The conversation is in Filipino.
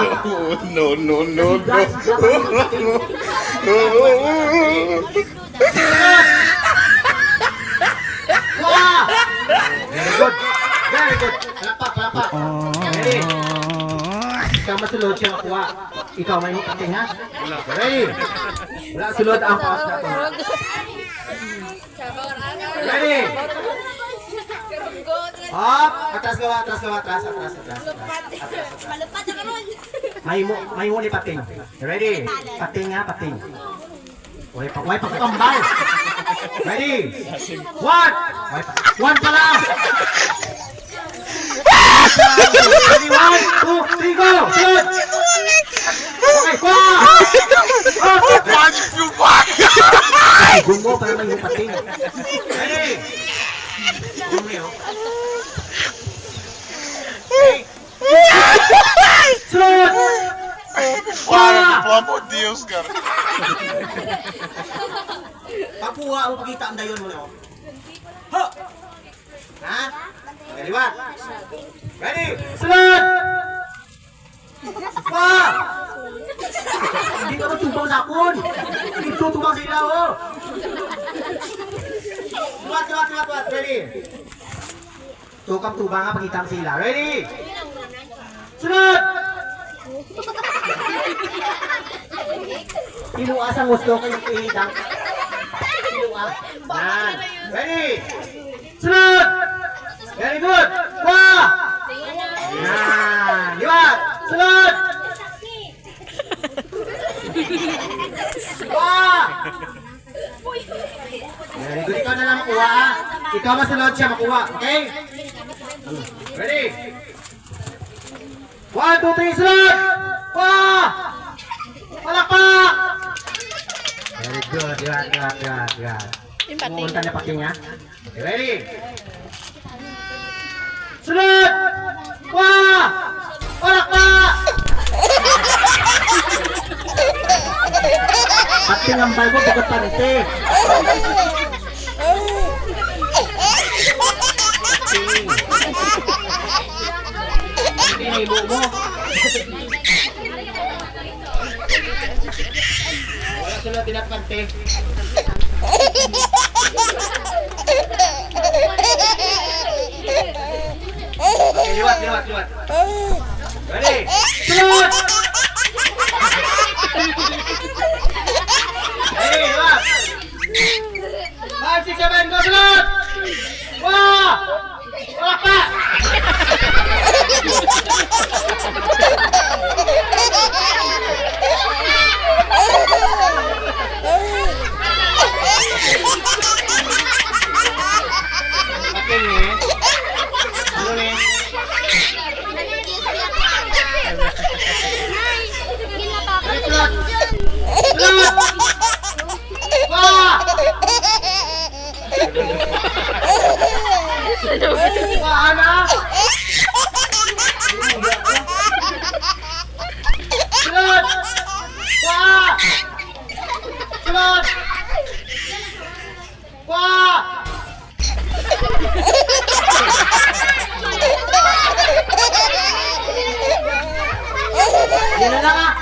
No, no, no, no. Wow! Very good. Very good. Palakpak, palakpak. Ready? Ikaw masulod siya makuha. Ikaw may pating ha? Ready? Wala sulod ang paus natin. Ready? Up! Atras gawa, atras gawa, atras, atras, atras. Malupad na karon. May mo ni pating. Ready? Pating ha, pating. Way pa kambal. Ready? One pa lang. Ready? 1, 2, 3, go! Shoot! Okay, go! Gumo para may pating. Ready? Gumo. Shoot! Para, pelo amor de Deus, cara. Pagkuha mo, pagkita ang dayon mo na. Ha! Ha? Ready, one? Ready? Sunod! Pa! Hindi ka matubang sa akon. Hindi tutubang sila, oh. Tuwat. Ready? Tukang-tubang nga, pagkita ang sila. Ready? Sunod! Inuas ang gusto ko yung ihidang. Inuas. Yan. Ready? Sunod! Very good! Wah! Yan. Liwat! Sunod! Wah! Very good. Ikaw na lang makuha, ha? Ikaw masunod siya makuha. Okay? Ready? 1, 2, 3, sunod! Wah! Palakpak! Very good. Liwat. Pumunta na paking, ha? Okay, ready? Sunod! Wah! Palakpak! Pating ang bal mo, bukod pante. Hindi na ibo mo. Wala sila tinapante. Okay, liwat. Ready? Sunod! Ready, liwat! 5, 6, 7, go, sunod! Wah! Palakpak! Okay, ano ni? Paana? Sunod! Wah! Sunod! Wah! Yan na lang, ah!